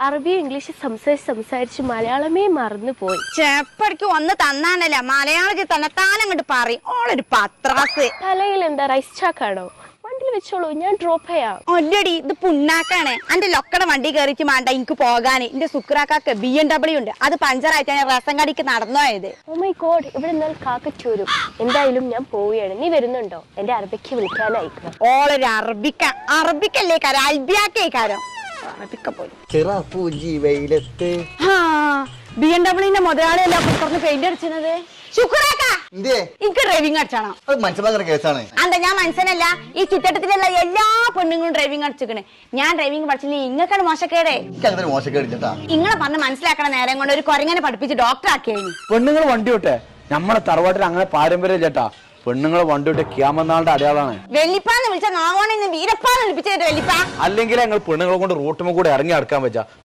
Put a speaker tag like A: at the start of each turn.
A: അറബി ഇംഗ്ലീഷ് സംസാരിച്ച് മലയാളമേ മറന്നുപോയി.
B: ചെപ്പടിക്ക് ഒന്ന് തന്നാനല്ല മലയാളത്തിൽ തന്നെത്താനം കണ്ട് പറയും. ഓളൊരു പത്രാസ്.
A: തലയിൽ എന്താ റൈസ് ചാക്കാണോ? വണ്ടിയിൽ വെച്ചോളൂ, ഞാൻ ഡ്രോപ്പ് ചെയ്യാം.
B: ഒല്ലടി ഇത് പുണ്ണാക്കാണ്. എന്റെ ലൊക്കടെ വണ്ടി കയറിച്ച് വേണ്ട എനിക്ക് പോകാന്. എന്റെ സുക്രാക്കാക്ക് BMW ഉണ്ട്. അത് പഞ്ചറായിട്ട് ഞാൻ റേഷൻ കടയ്ക്ക് നടന്നോയത്.
A: ഓ മൈ ഗോഡ്, ഇവിടെ നിന്നാൽ കാക്കച്ചൂരും. എന്തായാലും ഞാൻ പോവുകയാണ്. നീ വരുന്നുണ്ടോ? എന്റെ അറബിക്ക് വിളിക്കാനായിക്കണം.
B: ഓളൊരു അറബിക്കല്ലേ കാരം, അൽബിയാക്കേക്കാരം. അറബിക്ക പോലും BMW മുതലാളിയല്ല പുറത്ത് പെയിന്റ് അടിച്ചത്. എനിക്ക് ഡ്രൈവിംഗ് അടിച്ചാണോ? അന്താ ഞാൻ മനസ്സിലല്ല, ഈ ചുറ്റട്ടത്തിലുള്ള എല്ലാ പെണ്ണുങ്ങളും ഡ്രൈവിംഗ് അടിച്ചിക്കണേ. ഞാൻ ഡ്രൈവിംഗ് പഠിച്ചില്ലേ, ഇങ്ങക്കാണ് മോശക്കേടേ. ഇങ്ങളെ പറഞ്ഞ് മനസ്സിലാക്കണ നേരം കൊണ്ട് ഒരു കൊരങ്ങനെ പഠിപ്പിച്ച് ഡോക്ടർ ആക്കിയായി.
C: പെണ്ണുങ്ങൾ വണ്ടി വിട്ടെ, നമ്മളെ തറവാട്ടിൽ അങ്ങനെ പാരമ്പര്യം ചേട്ടാ. പെണ്ണുങ്ങളെ വണ്ടി വിട്ട് ക്യാമനാളുടെ അടയാളാണ്.
B: വെള്ളിപ്പാന്ന് വിളിച്ചാൽ നാവോണിന്ന് വീരപ്പാന്ന് വിളിപ്പിച്ചു വെള്ളിപ്പ.
C: അല്ലെങ്കിൽ ഞങ്ങൾ പെണ്ണുങ്ങളെ കൊണ്ട് റൂട്ടുമ്പോ കൂടെ ഇറങ്ങി അടുക്കാൻ വെച്ചാ